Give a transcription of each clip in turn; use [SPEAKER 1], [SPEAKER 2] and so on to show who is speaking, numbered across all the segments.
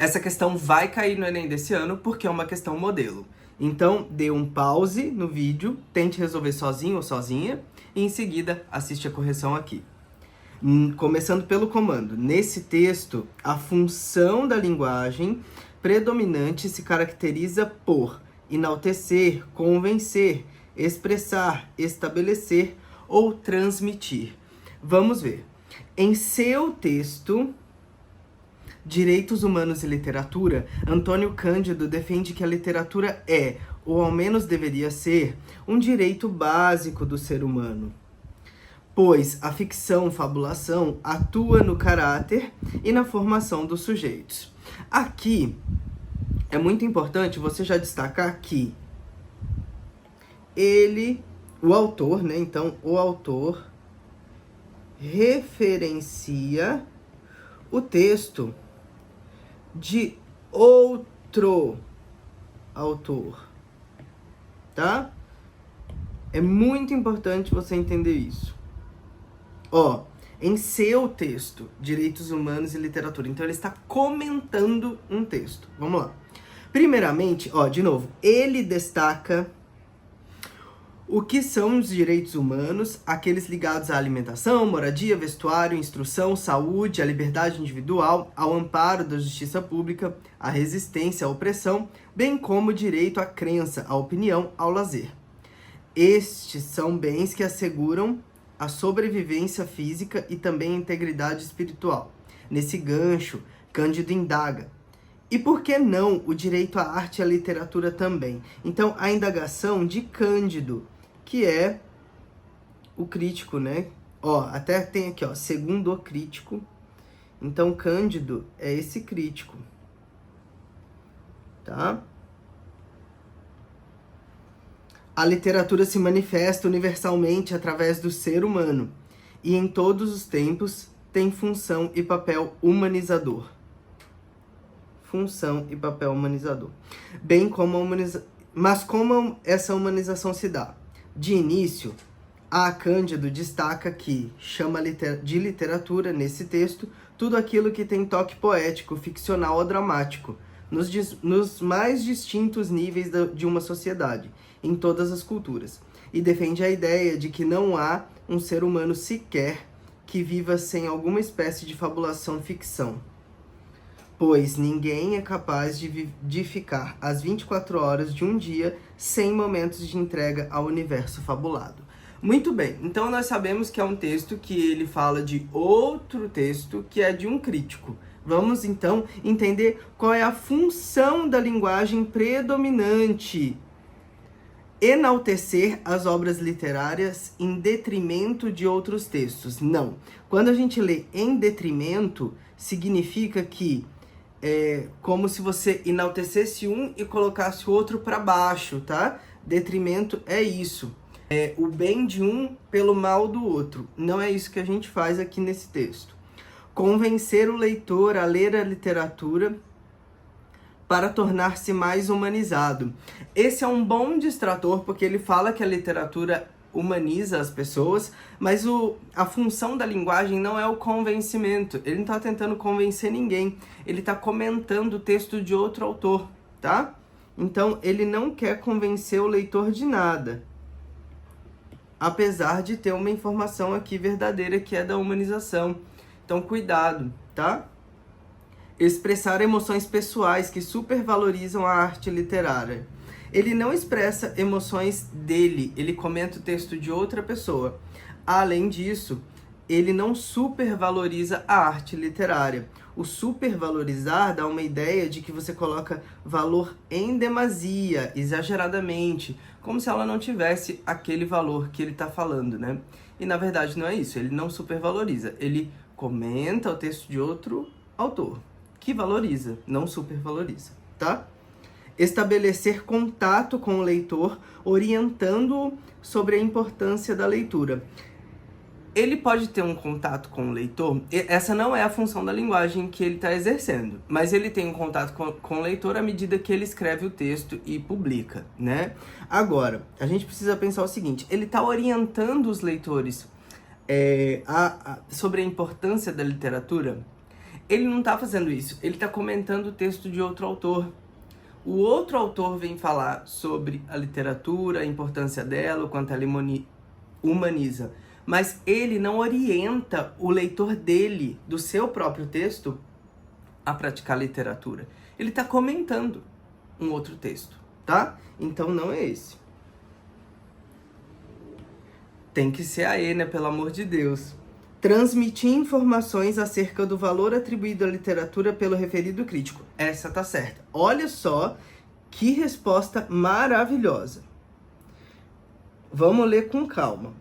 [SPEAKER 1] Essa questão vai cair no Enem desse ano porque é uma questão modelo. Então, dê um pause no vídeo, tente resolver sozinho ou sozinha e em seguida assiste a correção aqui. Começando pelo comando. Nesse texto, a função da linguagem predominante se caracteriza por enaltecer, convencer, expressar, estabelecer ou transmitir. Vamos ver. Em seu texto, Direitos Humanos e Literatura, Antônio Cândido defende que a literatura é, ou ao menos deveria ser, um direito básico do ser humano, pois a ficção, fabulação, atua no caráter e na formação dos sujeitos. Aqui, é muito importante você já destacar que o autor, né? Então, o autor referencia o texto de outro autor, tá? É muito importante você entender isso. Ó, em seu texto, Direitos Humanos e Literatura. Então, ele está comentando um texto. Vamos lá. Primeiramente, ó, de novo, ele destaca o que são os direitos humanos, aqueles ligados à alimentação, moradia, vestuário, instrução, saúde, à liberdade individual, ao amparo da justiça pública, à resistência à opressão, bem como o direito à crença, à opinião, ao lazer. Estes são bens que asseguram a sobrevivência física e também a integridade espiritual. Nesse gancho, Cândido indaga: e por que não o direito à arte e à literatura também? Então, a indagação de Cândido, que é o crítico, né? Ó, até tem aqui, ó, segundo o crítico. Então, Cândido é esse crítico, tá? A literatura se manifesta universalmente através do ser humano e em todos os tempos tem função e papel humanizador. Função e papel humanizador. Bem como Mas como essa humanização se dá? De início, a Cândido destaca que chama de literatura, nesse texto, tudo aquilo que tem toque poético, ficcional ou dramático, nos mais distintos níveis de uma sociedade, em todas as culturas, e defende a ideia de que não há um ser humano sequer que viva sem alguma espécie de fabulação ficção, pois ninguém é capaz de ficar as 24 horas de um dia sem momentos de entrega ao universo fabulado. Muito bem, então nós sabemos que é um texto que ele fala de outro texto que é de um crítico. Vamos então entender qual é a função da linguagem predominante. Enaltecer as obras literárias em detrimento de outros textos. Não. Quando a gente lê em detrimento, significa que é como se você enaltecesse um e colocasse o outro para baixo, tá? Detrimento é isso. É o bem de um pelo mal do outro. Não é isso que a gente faz aqui nesse texto. Convencer o leitor a ler a literatura para tornar-se mais humanizado. Esse é um bom distrator, porque ele fala que a literatura humaniza as pessoas, mas a função da linguagem não é o convencimento. Ele não está tentando convencer ninguém, ele está comentando o texto de outro autor, tá? Então, ele não quer convencer o leitor de nada, apesar de ter uma informação aqui verdadeira que é da humanização. Então, cuidado, tá? Expressar emoções pessoais que supervalorizam a arte literária. Ele não expressa emoções dele, ele comenta o texto de outra pessoa. Além disso, ele não supervaloriza a arte literária. O supervalorizar dá uma ideia de que você coloca valor em demasia, exageradamente, como se ela não tivesse aquele valor que ele está falando, né? E na verdade não é isso, ele não supervaloriza, ele comenta o texto de outro autor, que valoriza, não supervaloriza, tá? Estabelecer contato com o leitor, orientando-o sobre a importância da leitura. Ele pode ter um contato com o leitor, essa não é a função da linguagem que ele está exercendo, mas ele tem um contato com o leitor à medida que ele escreve o texto e publica, né? Agora, a gente precisa pensar o seguinte, ele está orientando os leitores sobre a importância da literatura. ele não está fazendo isso, ele está comentando o texto de outro autor. O outro autor vem falar sobre a literatura, a importância dela, o quanto ela humaniza. Mas ele não orienta o leitor dele, do seu próprio texto, a praticar literatura. Ele está comentando um outro texto, tá? Então não é esse. Tem que ser aí, né? Pelo amor de Deus. Transmitir informações acerca do valor atribuído à literatura pelo referido crítico. Essa tá certa. Olha só que resposta maravilhosa. Vamos ler com calma.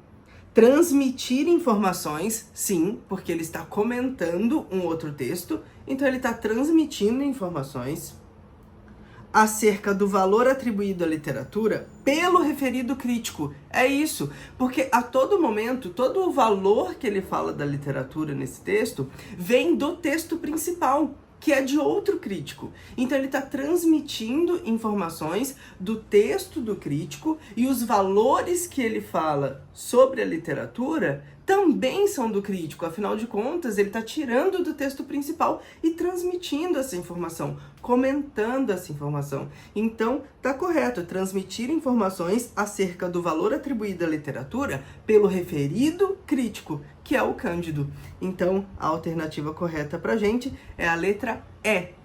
[SPEAKER 1] Transmitir informações, sim, porque ele está comentando um outro texto, então ele está transmitindo informações acerca do valor atribuído à literatura pelo referido crítico. É isso, porque a todo momento, todo o valor que ele fala da literatura nesse texto vem do texto principal, que é de outro crítico. Então ele está transmitindo informações do texto do crítico e os valores que ele fala sobre a literatura também são do crítico. Afinal de contas, ele está tirando do texto principal e transmitindo essa informação, comentando essa informação. Então, tá correto, transmitir informações acerca do valor atribuído à literatura pelo referido crítico, que é o Cândido. Então, a alternativa correta pra gente é a letra E.